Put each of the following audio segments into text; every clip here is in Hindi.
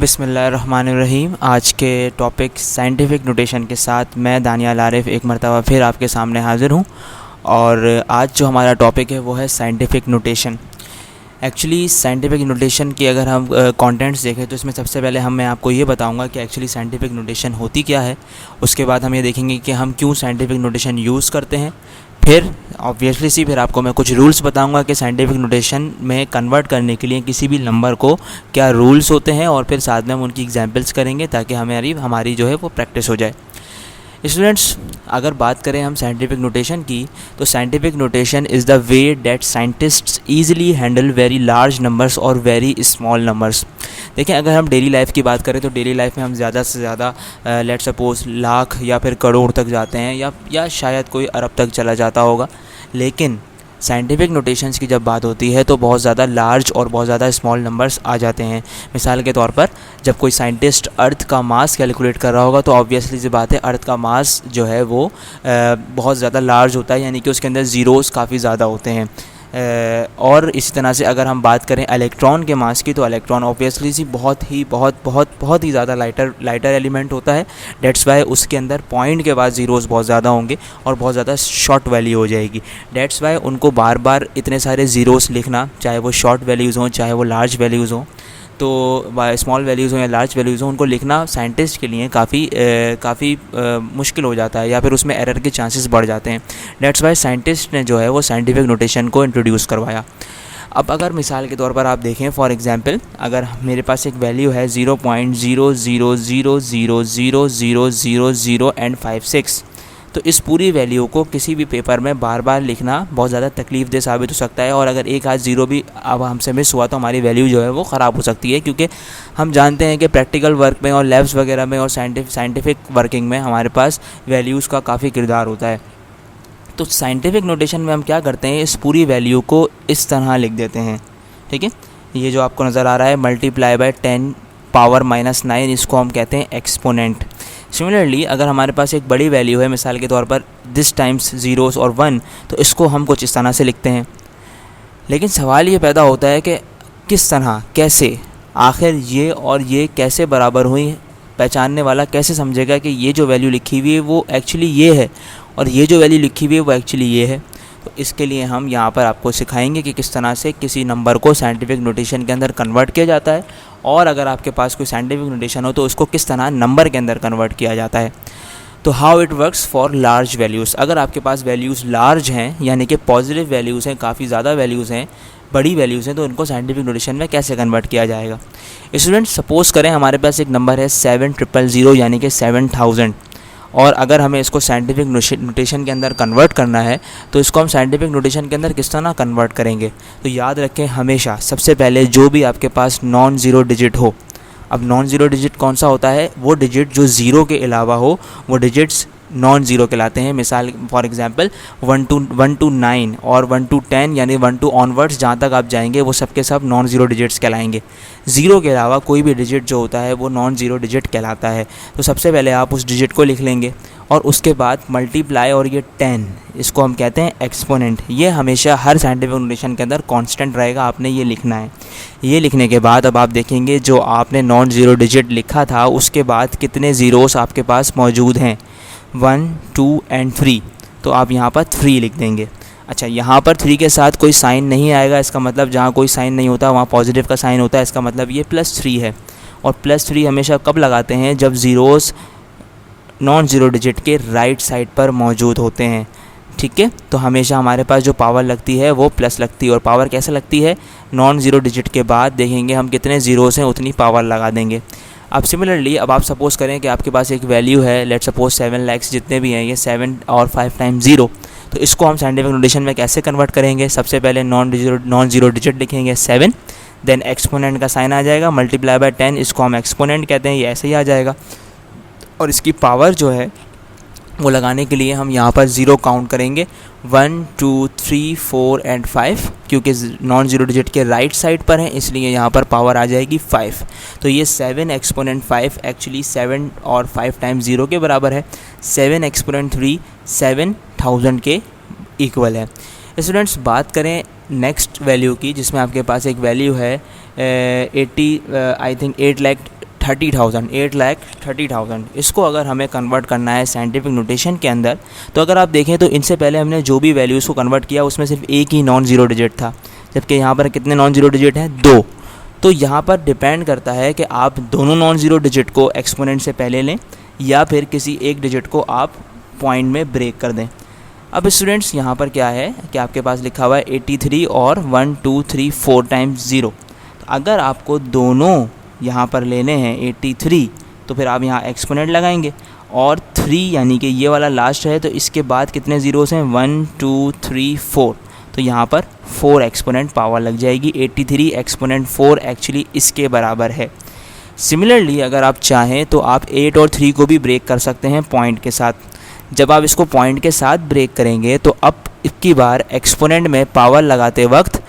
बिस्मिल्लाहिर्रहमानिर्रहीम। आज के टॉपिक साइंटिफिक नोटेशन के साथ मैं दानियाल आरिफ एक मरतबा फिर आपके सामने हाज़िर हूँ। और आज जो हमारा टॉपिक है वो है scientific notation. Actually scientific notation की अगर हम कंटेंट्स देखें तो इसमें सबसे पहले मैं आपको ये बताऊंगा कि एक्चुअली साइंटिफिक नोटेशन होती क्या है। उसके बाद हम ये देखेंगे कि हम क्यों साइंटिफिक नोटेशन यूज़ करते हैं। फिर ऑब्वियसली फिर आपको मैं कुछ रूल्स बताऊंगा कि साइंटिफिक नोटेशन में कन्वर्ट करने के लिए किसी भी नंबर को क्या रूल्स होते हैं, और फिर साथ में हम उनकी एग्जांपल्स करेंगे ताकि हमारी जो है वो प्रैक्टिस हो जाए। स्टूडेंट्स, अगर बात करें हम साइंटिफिक नोटेशन की, तो scientific notation is the way that scientists easily handle very large numbers और वेरी स्मॉल नंबर्स। देखें, अगर हम डेली लाइफ की बात करें तो डेली लाइफ में हम ज़्यादा से ज़्यादा लेट सपोज लाख या फिर करोड़ तक जाते हैं, या शायद कोई अरब तक चला जाता होगा। लेकिन साइंटिफिक नोटेशंस की जब बात होती है तो बहुत ज़्यादा लार्ज और बहुत ज़्यादा स्मॉल नंबर्स आ जाते हैं। मिसाल के तौर पर जब कोई साइंटिस्ट अर्थ का मास कैलकुलेट कर रहा होगा तो ऑब्वियसली सी बात है अर्थ का मास जो है वो बहुत ज़्यादा लार्ज होता है, यानी कि उसके अंदर ज़ीरोज़ काफ़ी ज़्यादा होते हैं। और इसी तरह से अगर हम बात करें इलेक्ट्रॉन के मास की, तो इलेक्ट्रॉन ऑब्वियसली सी बहुत ही ज़्यादा लाइटर एलिमेंट होता है। डेट्स वाई उसके अंदर पॉइंट के बाद ज़ीरोज़ बहुत ज़्यादा होंगे और बहुत ज़्यादा शॉर्ट वैल्यू हो जाएगी। डेट्स वाई उनको बार बार इतने सारे ज़ीरोज़ लिखना, चाहे वो शॉर्ट वैल्यूज़ हों चाहे वो लार्ज वैल्यूज़ हों, तो स्मॉल वैल्यूज़ हों या लार्ज वैल्यूज़ हों, उनको लिखना साइंटिस्ट के लिए काफ़ी मुश्किल हो जाता है, या फिर उसमें एरर के चांसेस बढ़ जाते हैं। डेट्स वाई साइंटिस्ट ने जो है वो साइंटिफिक नोटेशन को इंट्रोड्यूस करवाया। अब अगर मिसाल के तौर पर आप देखें, फॉर एग्जांपल अगर मेरे पास एक वैल्यू है 0.00000000 एंड 56, तो इस पूरी वैल्यू को किसी भी पेपर में बार बार लिखना बहुत ज़्यादा तकलीफ दे साबित हो सकता है। और अगर एक आध ज़ीरो भी अब हमसे मिस हुआ तो हमारी वैल्यू जो है वो ख़राब हो सकती है, क्योंकि हम जानते हैं कि प्रैक्टिकल वर्क में और लैब्स वगैरह में और साइंटिफिक वर्किंग में हमारे पास वैल्यूज़ का काफ़ी किरदार होता है। तो साइंटिफिक नोटेशन में हम क्या करते हैं, इस पूरी वैल्यू को इस तरह लिख देते हैं। ठीक है, ये जो आपको नज़र आ रहा है मल्टीप्लाई बाय 10 पावर -9, इसको हम कहते हैं एक्सपोनेंट। सिमिलरली अगर हमारे पास एक बड़ी वैल्यू है, मिसाल के तौर पर दिस टाइम्स ज़ीरोस और 1, तो इसको हम कुछ इस तरह से लिखते हैं। लेकिन सवाल ये पैदा होता है कि किस तरह, कैसे, आखिर ये और ये कैसे बराबर हुई, पहचानने वाला कैसे समझेगा कि ये जो वैल्यू लिखी हुई है वो एक्चुअली ये है और ये जो वैल्यू लिखी हुई है वो एक्चुअली ये है। तो इसके लिए हम यहाँ पर आपको सिखाएंगे कि किस तरह से किसी नंबर को साइंटिफिक नोटेशन के अंदर कन्वर्ट किया जाता है, और अगर आपके पास कोई साइंटिफिक नोटेशन हो तो उसको किस तरह नंबर के अंदर कन्वर्ट किया जाता है। तो how it works for large values. अगर आपके पास वैल्यूज़ लार्ज हैं, यानी कि पॉजिटिव वैल्यूज़ हैं, काफ़ी ज़्यादा वैल्यूज़ हैं, बड़ी वैल्यूज़ हैं, तो उनको साइंटिफिक नोटेशन में कैसे कन्वर्ट किया जाएगा। स्टूडेंट, सपोज़ करें हमारे पास एक नंबर है 7000 यानी कि 7000, और अगर हमें इसको साइंटिफिक नोटेशन के अंदर कन्वर्ट करना है तो इसको हम साइंटिफिक नोटेशन के अंदर किस तरह कन्वर्ट करेंगे। तो याद रखें, हमेशा सबसे पहले जो भी आपके पास नॉन ज़ीरो डिजिट हो, अब नॉन ज़ीरो डिजिट कौन सा होता है, वो डिजिट जो ज़ीरो के अलावा हो वो डिजिट्स नॉन ज़ीरो कहलाते हैं। मिसाल फॉर एग्जांपल 1 to 9 और 1 to 10 यानी 1 to ऑनवर्ड्स जहाँ तक आप जाएंगे वो सब के सब नॉन ज़ीरो डिजिट्स कहलाएंगे। ज़ीरो के अलावा कोई भी डिजिट जो होता है वो नॉन ज़ीरो डिजिट कहलाता है। तो सबसे पहले आप उस डिजिट को लिख लेंगे और उसके बाद मल्टीप्लाई, और ये 10 इसको हम कहते हैं एक्सपोनेंट। ये हमेशा हर साइंटिफिक नोटेशन के अंदर कांस्टेंट रहेगा, आपने ये लिखना है। ये लिखने के बाद अब आप देखेंगे जो आपने नॉन ज़ीरो डिजिट लिखा था उसके बाद कितने ज़ीरोस आपके पास मौजूद हैं, 1 2 एंड 3, तो आप यहाँ पर 3 लिख देंगे। अच्छा, यहाँ पर 3 के साथ कोई साइन नहीं आएगा, इसका मतलब जहाँ कोई साइन नहीं होता वहाँ पॉजिटिव का साइन होता है, इसका मतलब ये +3 है। और +3 हमेशा कब लगाते हैं, जब ज़ीरोस नॉन ज़ीरो डिजिट के राइट साइड पर मौजूद होते हैं। ठीक है, तो हमेशा हमारे पास जो पावर लगती है वो प्लस लगती है। और पावर कैसे लगती है, नॉन ज़ीरो डिजिट के बाद देखेंगे हम कितने ज़ीरोस हैं उतनी पावर लगा देंगे। अब सिमिलरली अब आप सपोज़ करें कि आपके पास एक वैल्यू है, लेट सपोज 7 लाख जितने भी हैं, ये 7 और 5 टाइम्स 0, तो इसको हम साइंटिफिक नोटेशन में कैसे कन्वर्ट करेंगे। सबसे पहले नॉन ज़ीरो डिजिट लिखेंगे 7, देन एक्सपोनेंट का साइन आ जाएगा, मल्टीप्लाई बाय 10, इसको हम एक्सपोनेंट कहते हैं, ये ऐसे ही आ जाएगा। और इसकी पावर जो है वो लगाने के लिए हम यहाँ पर 0 काउंट करेंगे, 1 2 3 4 एंड 5, क्योंकि नॉन ज़ीरो डिजिट के राइट साइड पर है इसलिए यहाँ पर पावर आ जाएगी 5। तो ये 7 एक्सपोनेंट 5 एक्चुअली 7 और 5 टाइम्स 0 के बराबर है। 7 एक्सपोनेंट 3 7000 के इक्वल है। स्टूडेंट्स, बात करें नेक्स्ट वैल्यू की, जिसमें आपके पास एक वैल्यू है 8 लाख 8,30,000, 8,30,000। इसको अगर हमें कन्वर्ट करना है साइंटिफिक नोटेशन के अंदर, तो अगर आप देखें तो इनसे पहले हमने जो भी वैल्यूज़ को कन्वर्ट किया उसमें सिर्फ एक ही नॉन ज़ीरो डिजिट था, जबकि यहाँ पर कितने नॉन ज़ीरो डिजिट हैं? 2। तो यहाँ पर डिपेंड करता है कि आप दोनों नॉन ज़ीरो डिजिट को एक्सपोनेंट से पहले लें या फिर किसी एक डिजिट को आप पॉइंट में ब्रेक कर दें। अब स्टूडेंट्स यहाँ पर क्या है कि आपके पास लिखा हुआ है 83 और 1 2 3 4 टाइम्स 0। तो अगर आपको दोनों यहाँ पर लेने हैं 83, तो फिर आप यहाँ एक्सपोनेंट लगाएंगे, और 3 यानी कि ये वाला लास्ट है, तो इसके बाद कितने ज़ीरोस हैं? 1 2 3 4। तो यहाँ पर 4 एक्सपोनेंट पावर लग जाएगी। 83 एक्सपोनेंट 4 एक्चुअली इसके बराबर है। सिमिलरली अगर आप चाहें तो आप 8 और 3 को भी ब्रेक कर सकते हैं पॉइंट के साथ। जब आप इसको पॉइंट के साथ ब्रेक करेंगे तो अब इसकी बार एक्सपोनेंट में पावर लगाते वक्त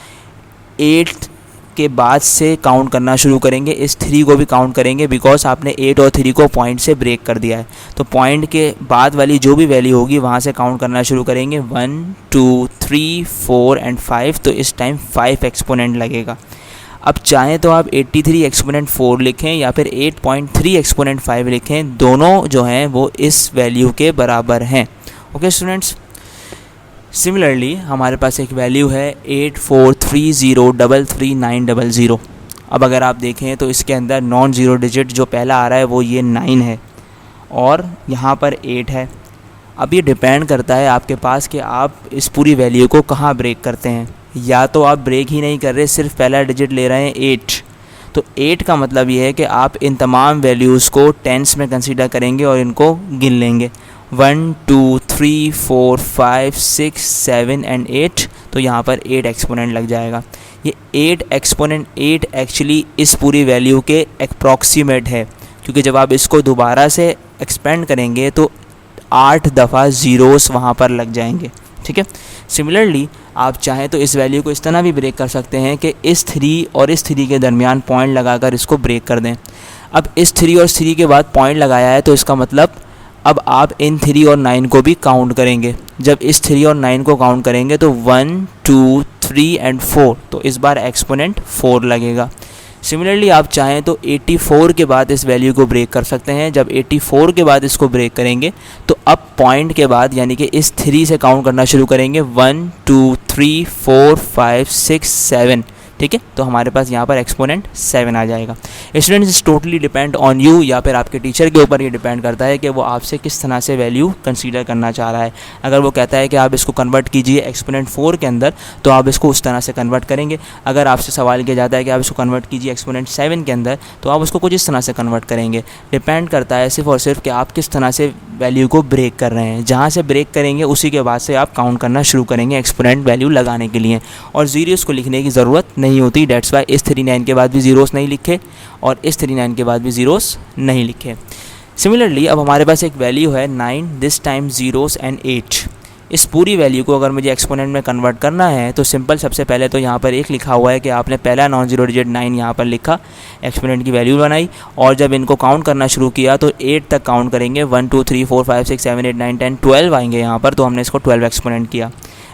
8 के बाद से काउंट करना शुरू करेंगे, इस 3 को भी काउंट करेंगे, बिकॉज आपने 8 और 3 को पॉइंट से ब्रेक कर दिया है। तो पॉइंट के बाद वाली जो भी वैल्यू होगी वहाँ से काउंट करना शुरू करेंगे, 1 2 3 4 एंड 5। तो इस टाइम 5 एक्सपोनेंट लगेगा। अब चाहें तो आप 83 एक्सपोनेंट 4 लिखें या फिर 8.3 एक्सपोनेंट 5 लिखें, दोनों जो हैं वो इस वैल्यू के बराबर हैं। ओके स्टूडेंट्स, सिमिलरली हमारे पास एक वैल्यू है 8430333900। अब अगर आप देखें तो इसके अंदर नॉन ज़ीरो डिजिट जो पहला आ रहा है वो ये 9 है और यहाँ पर 8 है। अब ये डिपेंड करता है आपके पास कि आप इस पूरी वैल्यू को कहाँ ब्रेक करते हैं। या तो आप ब्रेक ही नहीं कर रहे, सिर्फ पहला डिजिट ले रहे हैं 8। तो 8 का मतलब ये है कि आप इन तमाम वैल्यूज़ को टेंस में कंसीडर करेंगे और इनको गिन लेंगे, 1 2 3 4 5 6 7 एंड 8। तो यहाँ पर 8 एक्सपोनेंट लग जाएगा। ये 8 एक्सपोनेंट 8 एक्चुअली इस पूरी वैल्यू के अप्रॉक्सीमेट है, क्योंकि जब आप इसको दोबारा से एक्सपेंड करेंगे तो 8 दफ़ा ज़ीरोस वहाँ पर लग जाएंगे। ठीक है। सिमिलरली आप चाहें तो इस वैल्यू को इस तरह भी ब्रेक कर सकते हैं कि इस 3 और इस 3 के दरमियान पॉइंट लगाकर इसको ब्रेक कर दें। अब इस 3 और 3 के बाद पॉइंट लगाया है तो इसका मतलब अब आप इन 3 और 9 को भी काउंट करेंगे। जब इस 3 और 9 को काउंट करेंगे तो 1 2 3 एंड 4, तो इस बार एक्सपोनेंट 4 लगेगा। सिमिलरली आप चाहें तो 84 के बाद इस वैल्यू को ब्रेक कर सकते हैं। जब 84 के बाद इसको ब्रेक करेंगे तो अब पॉइंट के बाद यानी कि इस 3 से काउंट करना शुरू करेंगे, 1 2 3 4 5 6 7। ठीक है, तो हमारे पास यहाँ पर एक्सपोनेंट 7 आ जाएगा। Students is totally depend on you, या फिर आपके टीचर के ऊपर ये डिपेंड करता है कि वो आपसे किस तरह से वैल्यू कंसीडर करना चाह रहा है। अगर वो कहता है कि आप इसको कन्वर्ट कीजिए एक्सपोनेंट 4 के अंदर, तो आप इसको उस तरह से कन्वर्ट करेंगे। अगर आपसे सवाल किया जाता है कि आप इसको कन्वर्ट कीजिए एक्सपोनेंट 7 के अंदर, तो आप उसको कुछ इस तरह से कन्वर्ट करेंगे। डिपेंड करता है सिर्फ और सिर्फ कि आप किस तरह से वैल्यू को ब्रेक कर रहे हैं। जहाँ से ब्रेक करेंगे उसी के बाद से आप काउंट करना शुरू करेंगे एक्सपोनेंट वैल्यू लगाने के लिए, और ज़ीरोस को लिखने की ज़रूरत नहीं होती। डेट्स वाई इस 39 के बाद भी ज़ीरोस नहीं लिखे और इस 39 के बाद भी ज़ीरोस नहीं लिखे। सिमिलरली अब हमारे पास एक वैल्यू है 9, दिस टाइम ज़ीरोस एंड 8। इस पूरी वैल्यू को अगर मुझे एक्सपोनेंट में कन्वर्ट करना है तो सिंपल, सबसे पहले तो यहाँ पर एक लिखा हुआ है कि आपने पहला नॉन ज़ीरो डिजिट 9 यहाँ पर लिखा, एक्सपोनेंट की वैल्यू बनाई, और जब इनको काउंट करना शुरू किया तो 8 तक काउंट करेंगे, 1 2 3 4 5 6 7 8 9 10 12 आएंगे यहाँ पर, तो हमने इसको 12 एक्सपोनेंट किया।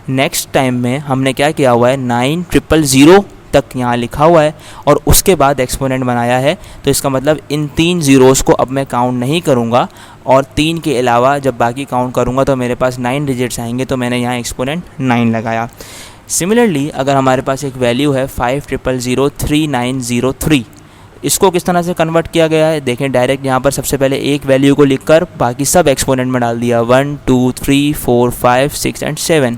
नेक्स्ट टाइम में हमने क्या किया हुआ है, 9,000 तक यहाँ लिखा हुआ है और उसके बाद एक्सपोनेंट बनाया है। तो इसका मतलब इन 3 ज़ीरोस को अब मैं काउंट नहीं करूँगा, और 3 के अलावा जब बाकी काउंट करूँगा तो मेरे पास 9 डिजिट्स आएंगे, तो मैंने यहाँ एक्सपोनेंट 9 लगाया। सिमिलरली अगर हमारे पास एक वैल्यू है 5,000,3903, इसको किस तरह से कन्वर्ट किया गया है देखें। डायरेक्ट यहाँ पर सबसे पहले एक वैल्यू को लिखकर बाकी सब एक्सपोनेंट में डाल दिया, 1 2 3 4 5 6 एंड 7।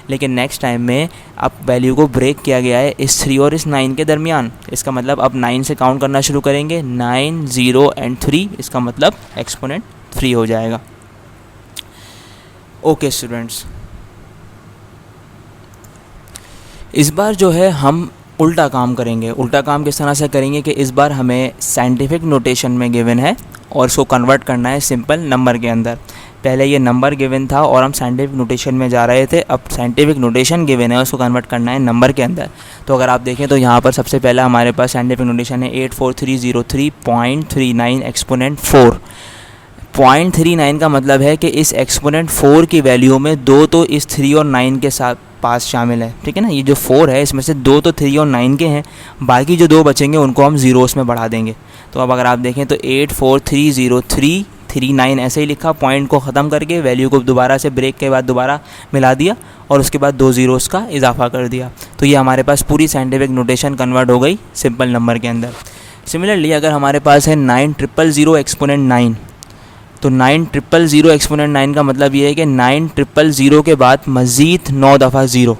लेकिन नेक्स्ट टाइम में अब वैल्यू को ब्रेक किया गया है इस 3 और इस 9 के दरमियान। इसका मतलब अब 9 से काउंट करना शुरू करेंगे, 9 0 एंड 3, इसका मतलब एक्सपोनेंट 3 हो जाएगा। ओके स्टूडेंट्स, इस बार जो है हम उल्टा काम करेंगे। उल्टा काम किस तरह से करेंगे कि इस बार हमें साइंटिफिक नोटेशन में गिवन है और इसको कन्वर्ट करना है सिंपल नंबर के अंदर। पहले ये नंबर गिवन था और हम साइंटिफिक नोटेशन में जा रहे थे, अब साइंटिफिक नोटेशन गिवन है उसको कन्वर्ट करना है नंबर के अंदर। तो अगर आप देखें तो यहाँ पर सबसे पहला हमारे पास साइंटिफिक नोटेशन है 84303.39 एक्सपोनेंट 4। 0.39 का मतलब है कि इस एक्सपोनेंट 4 की वैल्यू में 2 तो इस 3 और 9 के साथ पास शामिल है, ठीक है ना। ये जो 4 है इसमें से 2 तो 3 और 9 के हैं, बाकी जो 2 बचेंगे उनको हम ज़ीरोस में बढ़ा देंगे। तो अब अगर आप देखें तो 8 4 3 0 3 3 9 ऐसे ही लिखा, पॉइंट को ख़त्म करके वैल्यू को दोबारा से ब्रेक के बाद दोबारा मिला दिया और उसके बाद 2 ज़ीरोस का इजाफा कर दिया। तो ये हमारे पास पूरी साइंटिफिक नोटेशन कन्वर्ट हो गई सिंपल नंबर के अंदर। सिमिलरली अगर हमारे पास है 9000 एक्सपोनेंट 9, तो 9000 एक्सपोनेंट 9 का मतलब ये है कि 9000 के बाद मज़ीद 9 दफ़ा ज़ीरो,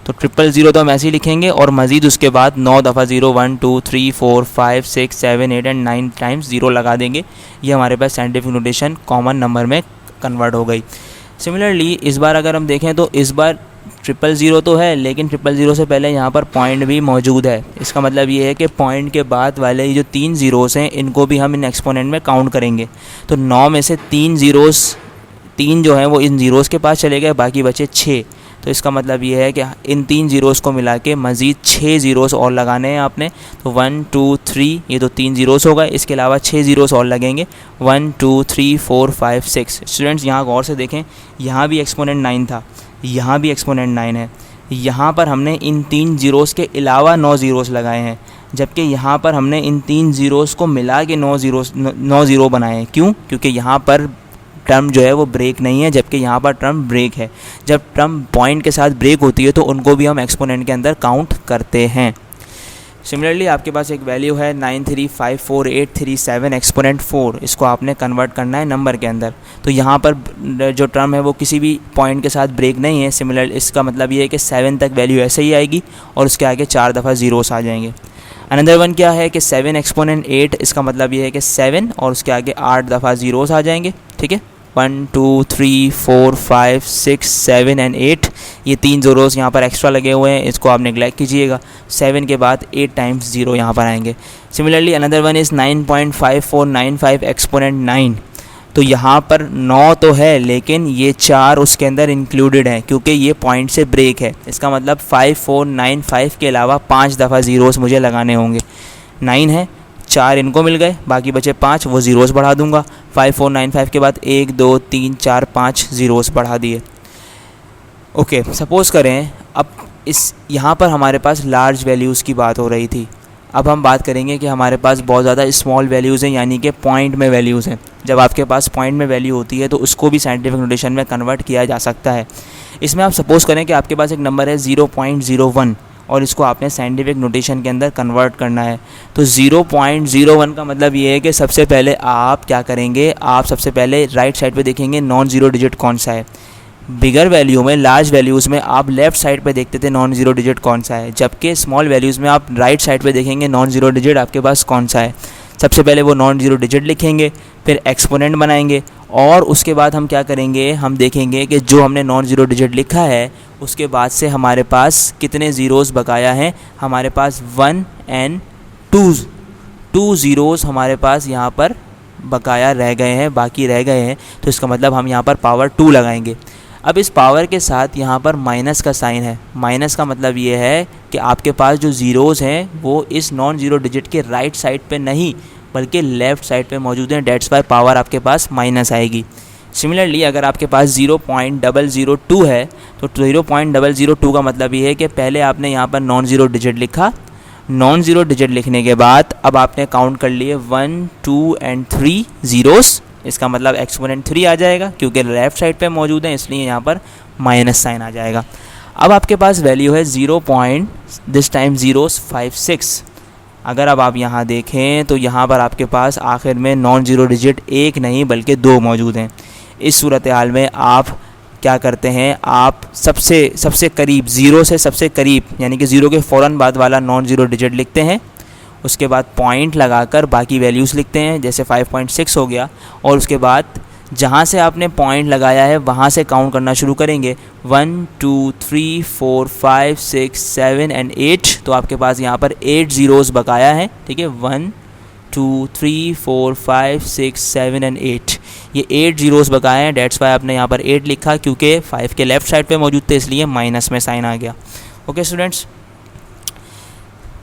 तो 000 तो हम ऐसे ही लिखेंगे और मज़ीद उसके बाद 9 दफ़ा ज़ीरो 1 2 3 4 5 6 7 8 एंड 9 टाइम्स ज़ीरो लगा देंगे। ये हमारे पास साइंटिफिक नोटेशन कॉमन नंबर में कन्वर्ट हो गई। सिमिलरली इस बार अगर हम देखें तो इस बार 000 तो है, लेकिन 000 से पहले यहाँ पर पॉइंट भी मौजूद है। इसका मतलब ये है कि पॉइंट के बाद वाले ये जो 3 ज़ीरोस हैं इनको भी हम इन एक्सपोनेंट में काउंट करेंगे। तो 9 में से 3 जो हैं वो इन ज़ीरोस के पास चले गए, बाकी बचे 6। तो इसका मतलब ये है कि इन 3 ज़ीरोस को मिला के मज़ीद 6 ज़ीरोस और लगाने हैं आपने। तो 1 2 3 ये तो 3 ज़ीरोस हो गए, इसके अलावा 6 ज़ीरोस और लगेंगे 1 2 3 4 5 6। स्टूडेंट्स यहाँ गौर से देखें, यहाँ भी एक्सपोनेंट 9 था, यहाँ भी एक्सपोनेंट 9 है। यहाँ पर हमने इन 3 ज़ीरोस के अलावा 9 ज़ीरोस लगाए हैं, जबकि यहाँ पर हमने इन 3 ज़ीरोस को मिला के 9 ज़ीरो बनाए हैं। क्यों? क्योंकि यहाँ पर टर्म जो है वो ब्रेक नहीं है, जबकि यहाँ पर टर्म ब्रेक है। जब टर्म पॉइंट के साथ ब्रेक होती है तो उनको भी हम एक्सपोनेंट के अंदर काउंट करते हैं। सिमिलरली आपके पास एक वैल्यू है 9354837 एक्सपोनेंट 4, इसको आपने कन्वर्ट करना है नंबर के अंदर। तो यहाँ पर जो टर्म है वो किसी भी पॉइंट के साथ ब्रेक नहीं है। सिमिलर इसका मतलब ये है कि 7 तक वैल्यू ऐसे ही आएगी और उसके आगे 4 दफ़ा ज़ीरोस आ जाएंगे। अनदर वन क्या है कि 7 एक्सपोनेंट 8, इसका मतलब ये है कि 7 और उसके आगे 8 दफ़ा ज़ीरोस आ जाएंगे, ठीक है। 1 2 3 4 5 6 7 एंड 8, ये 3 ज़ीरोस यहाँ पर एक्स्ट्रा लगे हुए हैं, इसको आप नेगलेक्ट कीजिएगा। 7 के बाद 8 टाइम्स ज़ीरो यहाँ पर आएंगे। Similarly another one is 9.5495 exponent 9, तो यहाँ पर 9 तो है लेकिन ये 4 उसके अंदर इंक्लूडेड हैं क्योंकि ये पॉइंट से ब्रेक है। इसका मतलब 5495 के अलावा 5 दफ़ा ज़ीरोस मुझे लगाने होंगे। 9 है, 4 इनको मिल गए, बाकी बचे 5, वो ज़ीरोस बढ़ा दूंगा। 5495 के बाद 1 2 3 4 5 ज़ीरोस बढ़ा दिए। ओके, सपोज़ करें अब इस यहाँ पर हमारे पास लार्ज वैल्यूज़ की बात हो रही थी। अब हम बात करेंगे कि हमारे पास बहुत ज़्यादा स्मॉल वैल्यूज़ हैं, यानी कि पॉइंट में वैल्यूज़ हैं। जब आपके पास पॉइंट में वैल्यू होती है तो उसको भी साइंटिफिक नोटेशन में कन्वर्ट किया जा सकता है। इसमें आप सपोज़ करें कि आपके पास एक नंबर है 0.01 और इसको आपने साइंटिफिक नोटेशन के अंदर कन्वर्ट करना है। तो 0.01 का मतलब ये है कि सबसे पहले आप क्या करेंगे, आप सबसे पहले राइट साइड पे देखेंगे नॉन ज़ीरो डिजिट कौन सा है। बिगर वैल्यू में, लार्ज वैल्यूज़ में आप लेफ़्ट साइड पे देखते थे नॉन ज़ीरो डिजिट कौन सा है, जबकि स्मॉल वैल्यूज़ में आप राइट साइड पे देखेंगे नॉन ज़ीरो डिजिट आपके पास कौन सा है। सबसे पहले वो नॉन ज़ीरो डिजिट लिखेंगे, फिर एक्सपोनेंट बनाएंगे और उसके बाद हम क्या करेंगे, हम देखेंगे कि जो हमने नॉन ज़ीरो डिजिट लिखा है उसके बाद से हमारे पास कितने ज़ीरोज़ बकाया हैं। हमारे पास 1 एंड 2 ज़ीरोज़ हमारे पास यहाँ पर बकाया रह गए हैं, बाकी रह गए हैं। तो इसका मतलब हम यहाँ पर पावर 2 लगाएंगे। अब इस पावर के साथ यहाँ पर माइनस का साइन है। माइनस का मतलब ये है कि आपके पास जो ज़ीरोज़ हैं वो इस नॉन ज़ीरो डिजिट के राइट साइड पे नहीं बल्कि लेफ़्ट साइड पे मौजूद हैं, डेट्स वाई पावर आपके पास माइनस आएगी। सिमिलरली अगर आपके पास 0.002 है तो 0.002 का मतलब ये है कि पहले आपने यहाँ पर नॉन ज़ीरो डिजिट लिखा, नॉन ज़ीरो डिजिट लिखने के बाद अब आपने काउंट कर लिए 1 2 एंड 3 ज़ीरोस। इसका मतलब एक्सपोनेंट 3 आ जाएगा क्योंकि लेफ़्ट साइड पे मौजूद है, इसलिए यहाँ पर माइनस साइन आ जाएगा। अब आपके पास वैल्यू है 0.56। अगर अब आप यहाँ देखें तो यहाँ पर आपके पास आखिर में नॉन ज़ीरो डिजिट 1 नहीं बल्कि 2 मौजूद हैं। इस सूरत हाल में आप क्या करते हैं, आप सबसे करीब ज़ीरो से सबसे करीब यानी कि ज़ीरो के फ़ौरन बाद वाला नॉन ज़ीरो डिजिट लिखते हैं, उसके बाद पॉइंट लगाकर बाकी वैल्यूज़ लिखते हैं, जैसे 5.6 हो गया, और उसके बाद जहाँ से आपने पॉइंट लगाया है वहाँ से काउंट करना शुरू करेंगे 1 2 3 4 5 6 7 एंड 8। तो आपके पास यहाँ पर 8 ज़ीरोज़ बकाया है, ठीक है। 1 2 3 4 5 6 7 एंड 8, ये 8 ज़ीरोज़ बकाए हैं। डेट्स वाई आपने यहाँ पर 8 लिखा क्योंकि 5 के लेफ़्ट साइड पे मौजूद थे, इसलिए माइनस में साइन आ गया। ओके स्टूडेंट्स,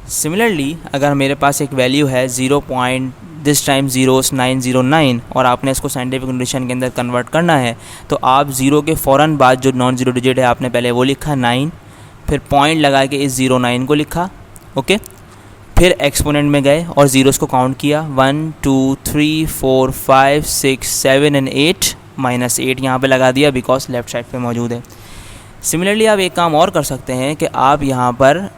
सिमिलरली अगर मेरे पास एक वैल्यू है 0 पॉइंट दिस टाइम 0909 और आपने इसको साइंटिफिक नोटेशन के अंदर कन्वर्ट करना है, तो आप ज़ीरो के फ़ौरन बाद जो नॉन ज़ीरो डिजिट है आपने पहले वो लिखा 9, फिर पॉइंट लगा के इस 09 को लिखा, ओके। फिर एक्सपोनेंट में गए और ज़ीरोज़ को काउंट किया 1 2 3 4 5 6 7 एंड 8, -8 यहाँ पे लगा दिया बिकॉज लेफ़्ट साइड पे मौजूद है। सिमिलरली आप एक काम और कर सकते हैं कि आप यहाँ पर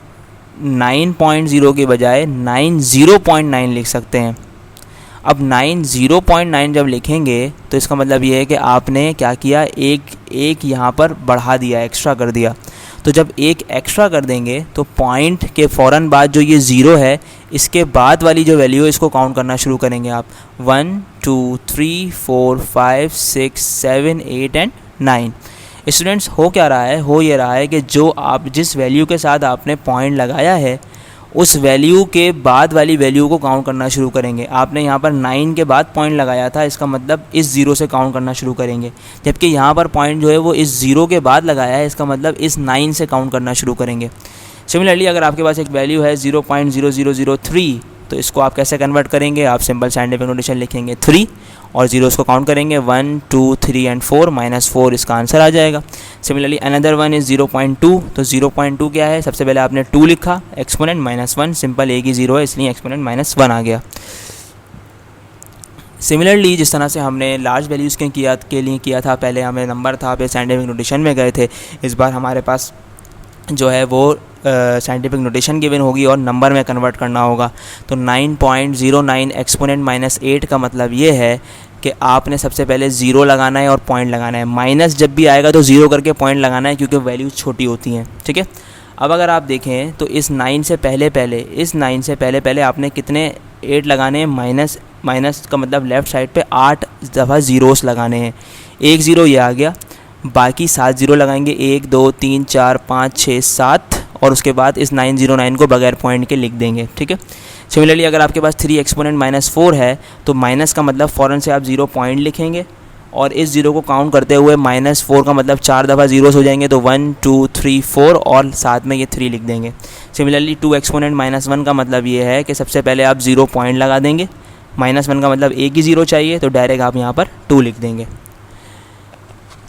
9.0 के बजाय 90.9 लिख सकते हैं। अब 90.9 जब लिखेंगे तो इसका मतलब ये है कि आपने क्या किया, एक यहाँ पर बढ़ा दिया, एक्स्ट्रा कर दिया। तो जब एक एक्स्ट्रा कर देंगे तो पॉइंट के फ़ौरन बाद जो ये ज़ीरो है इसके बाद वाली जो वैल्यू है इसको काउंट करना शुरू करेंगे आप 1 2 3 4 5 6 7 8 एंड 9। स्टूडेंट्स हो क्या रहा है, हो ये रहा है कि जो आप जिस वैल्यू के साथ आपने पॉइंट लगाया है उस वैल्यू के बाद वाली वैल्यू को काउंट करना शुरू करेंगे। आपने यहाँ पर 9 के बाद पॉइंट लगाया था, इसका मतलब इस ज़ीरो से काउंट करना शुरू करेंगे, जबकि यहाँ पर पॉइंट जो है वो इस ज़ीरो के बाद लगाया है, इसका मतलब इस 9 से काउंट करना शुरू करेंगे। सिमिलरली अगर आपके पास एक वैल्यू है 0.0003 तो इसको आप कैसे कन्वर्ट करेंगे, आप सिंपल साइंटिफिक नोटेशन लिखेंगे 3 और ज़ीरोज़ को काउंट करेंगे 1 2 3 एंड 4, -4 इसका आंसर आ जाएगा। सिमिलरली अनदर वन इज़ 0.2, तो 0.2 क्या है, सबसे पहले आपने 2 लिखा, एक्सपोनेंट -1, सिंपल एक ही ज़ीरो है इसलिए एक्सपोनेंट -1 आ गया। सिमिलरली जिस तरह से हमने लार्ज वैल्यूज़ के लिए किया था, पहले हमें नंबर था, फिर साइंटिफिक नोटेशन में गए थे, इस बार हमारे पास जो है वो साइंटिफिक नोटेशन गिवन होगी और नंबर में कन्वर्ट करना होगा। तो 9.09 एक्सपोनेंट -8 का मतलब ये है कि आपने सबसे पहले ज़ीरो लगाना है और पॉइंट लगाना है। माइनस जब भी आएगा तो ज़ीरो करके पॉइंट लगाना है क्योंकि वैल्यूज़ छोटी होती हैं, ठीक है। अब अगर आप देखें तो इस 9 से पहले आपने कितने 8 लगाने हैं, माइनस का मतलब लेफ़्ट साइड पे 8 दफ़ा ज़ीरोस लगाने हैं। एक ज़ीरो ये आ गया, बाकी 7 ज़ीरो लगाएंगे, 1 2 3 4 5 6 7 और उसके बाद इस 909 को बगैर पॉइंट के लिख देंगे, ठीक है। सिमिलरली अगर आपके पास 3 एक्सपोनेंट -4 है तो माइनस का मतलब फ़ौरन से आप 0 पॉइंट लिखेंगे और इस ज़ीरो को काउंट करते हुए -4 का मतलब 4 दफ़ा ज़ीरोस हो जाएंगे, तो 1 2 3 4 और साथ में ये 3 लिख देंगे। सिमिलरली 2 एक्सपोनेंट -1 का मतलब ये है कि सबसे पहले आप 0 पॉइंट लगा देंगे, -1 का मतलब एक ही ज़ीरो चाहिए तो डायरेक्ट आप यहाँ पर 2 लिख देंगे,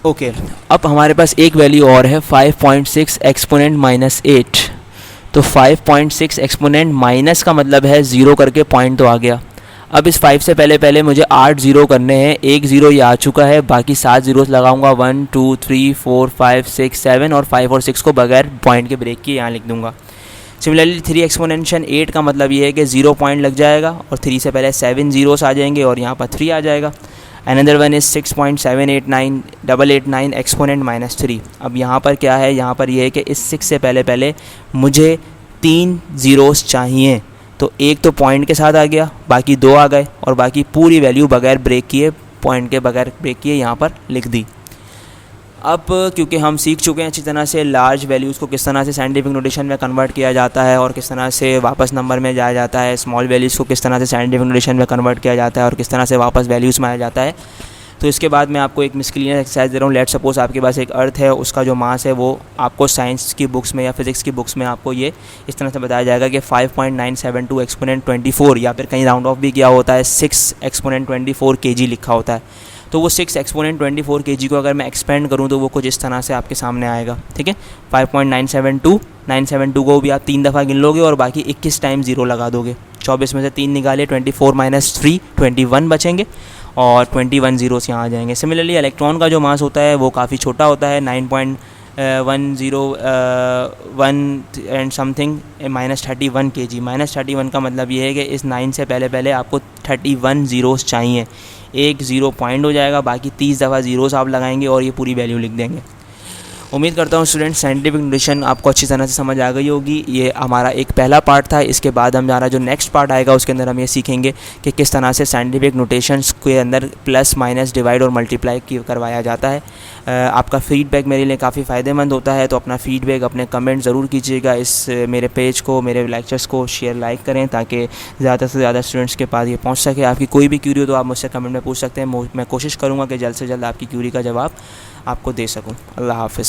ओके। अब हमारे पास एक वैल्यू और है 5.6 एक्सपोनेंट -8। तो 5.6 एक्सपोनेंट माइनस का मतलब है ज़ीरो करके पॉइंट तो आ गया। अब इस 5 से पहले मुझे 8 ज़ीरो करने हैं, एक ज़ीरो ये आ चुका है, बाकी 7 ज़ीरोस लगाऊंगा 1 2 3 4 5 6 7 और 5 और 6 को बगैर पॉइंट के ब्रेक किए यहाँ लिख दूंगा। सिमिलरली 3 एक्सपोनेंशियल 8 का मतलब ये है कि 0 पॉइंट लग जाएगा और 3 से पहले 7 ज़ीरोस आ जाएंगे और यहाँ पर 3 आ जाएगा। Another one is 6.789 exponent -3। अब यहाँ पर क्या है, यहाँ पर यह है कि इस 6 से पहले मुझे 3 ज़ीरोस चाहिए, तो एक तो पॉइंट के साथ आ गया, बाकी 2 आ गए और बाकी पूरी वैल्यू बगैर ब्रेक किए, पॉइंट के बगैर ब्रेक किए यहाँ पर लिख दी। अब क्योंकि हम सीख चुके हैं अच्छी तरह से लार्ज वैल्यूज़ को किस तरह से साइंटिफिक नोटेशन में कन्वर्ट किया जाता है और किस तरह से वापस नंबर में जाया जाता है, स्मॉल वैल्यूज़ को किस तरह से साइंटिफिक नोटेशन में कन्वर्ट किया जाता है और किस तरह से वापस वैल्यूज़ में आया जाता है, तो इसके बाद मैं आपको एक मिसक्लियन एक्सरसाइज दे रहा हूँ। लेट सपोज आपके पास एक अर्थ है, उसका जो मास है वो आपको साइंस की बुक्स में या फिज़िक्स की बुक्स में आपको ये इस तरह से बताया जाएगा कि 5.972 एक्सपोनेंट 24 या फिर कहीं राउंड ऑफ भी किया होता है 6 एक्सपोनेंट 24 kg लिखा होता है। तो वो 6 एक्सपोनेंट 24 kg को अगर मैं एक्सपेंड करूँ तो वो कुछ इस तरह से आपके सामने आएगा, ठीक है। 5.972 को भी आप 3 दफ़ा गिन लोगे और बाकी 21 टाइम ज़ीरो लगा दोगे। 24 में से 3 निकाले, 24 - 3 21 बचेंगे और 21 ज़ीरोस यहाँ आ जाएंगे। सिमिलरली इलेक्ट्रॉन का जो मास होता है वो काफ़ी छोटा होता है, 9.101 एंड समथिंग -31 kg। -31 का मतलब ये है कि इस 9 से पहले आपको 31 ज़ीरोस चाहिए, एक ज़ीरो पॉइंट हो जाएगा, बाकी 30 दफ़ा ज़ीरोस आप लगाएंगे और ये पूरी वैल्यू लिख देंगे। उम्मीद करता हूँ स्टूडेंट साइंटिफिक नोटेशन आपको अच्छी तरह से समझ आ गई होगी। ये हमारा एक पहला पार्ट था। इसके बाद हमारा जो नेक्स्ट पार्ट आएगा उसके अंदर हम ये सीखेंगे कि किस तरह से साइंटिफिक नोटेशंस के अंदर प्लस माइनस डिवाइड और मल्टीप्लाई करवाया जाता है। आपका फ़ीडबैक मेरे लिए काफ़ी फ़ायदेमंद होता है, तो अपना फ़ीडबैक, अपने कमेंट ज़रूर कीजिएगा। इस मेरे पेज को, मेरे लेक्चर्स को शेयर लाइक करें ताकि ज़्यादा से ज़्यादा स्टूडेंट्स के पास ये पहुँच सके। आपकी कोई भी क्यूरी हो तो आप मुझसे कमेंट में पूछ सकते हैं। मैं कोशिश करूँगा कि जल्द से जल्द आपकी क्यूरी का जवाब आपको दे सकूँ। अल्लाह हाफ़िज़।